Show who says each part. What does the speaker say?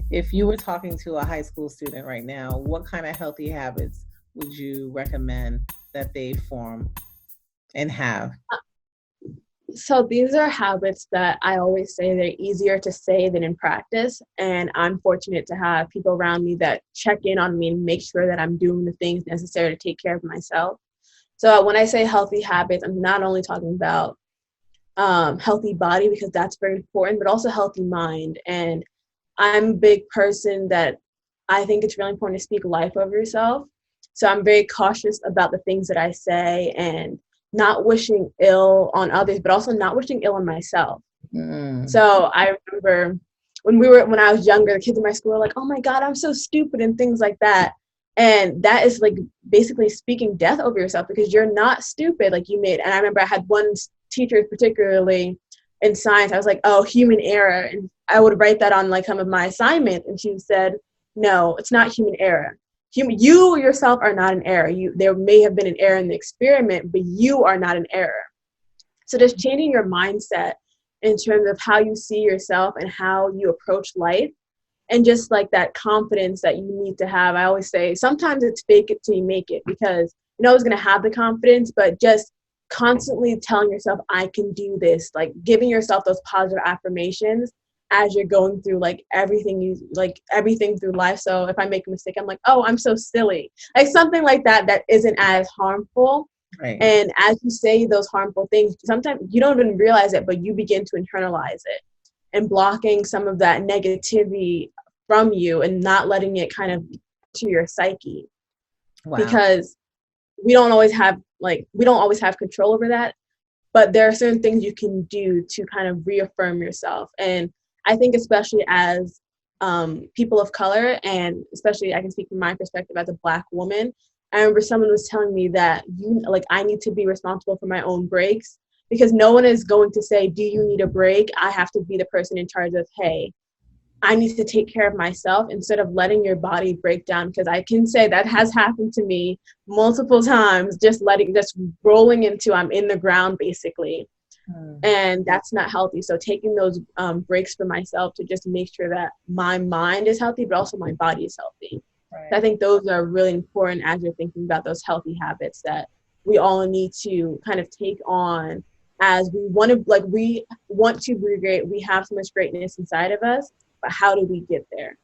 Speaker 1: If you were talking to a high school student right now, what kind of healthy habits would you recommend that they form and have?
Speaker 2: So these are habits that I always say they're easier to say than in practice. And I'm fortunate to have people around me that check in on me and make sure that I'm doing the things necessary to take care of myself. So when I say healthy habits, I'm not only talking about healthy body, because that's very important, but also healthy mind. And I'm a big person that I think it's really important to speak life over yourself. So I'm very cautious about the things that I say and not wishing ill on others, but also not wishing ill on myself.
Speaker 1: Mm.
Speaker 2: So I remember when I was younger, the kids in my school were like, "Oh my God, I'm so stupid," and things like that. And that is like basically speaking death over yourself, because you're not stupid. Like you made, and I remember I had one teacher particularly in science. I was like, "Oh, human error," and I would write that on like some of my assignment, and she said, "No, it's not human error. You yourself are not an error. There may have been an error in the experiment, but you are not an error." So just changing your mindset in terms of how you see yourself and how you approach life, and just like that confidence that you need to have. I always say sometimes it's fake it till you make it, because you're always going to have the confidence, but just constantly telling yourself, I can do this, like giving yourself those positive affirmations as you're going through everything through life. So if I make a mistake, I'm like, oh, I'm so silly, like something like that that isn't as harmful.
Speaker 1: Right.
Speaker 2: And as you say those harmful things, sometimes you don't even realize it, but you begin to internalize it, and blocking some of that negativity from you and not letting it kind of to your psyche,
Speaker 1: Wow.
Speaker 2: because we don't always have control over that, but there are certain things you can do to kind of reaffirm yourself. And I think especially as people of color, and especially I can speak from my perspective as a Black woman, I remember someone was telling me that I need to be responsible for my own breaks, because no one is going to say, do you need a break? I have to be the person in charge of, hey, I need to take care of myself, instead of letting your body break down. Because I can say that has happened to me multiple times, just rolling into I'm in the ground basically.
Speaker 1: Mm.
Speaker 2: And that's not healthy. So taking those breaks for myself to just make sure that my mind is healthy, but also my body is healthy. So I
Speaker 1: Right.
Speaker 2: think those are really important as you're thinking about those healthy habits that we all need to kind of take on, as we want to be great. We have so much greatness inside of us, but how do we get there?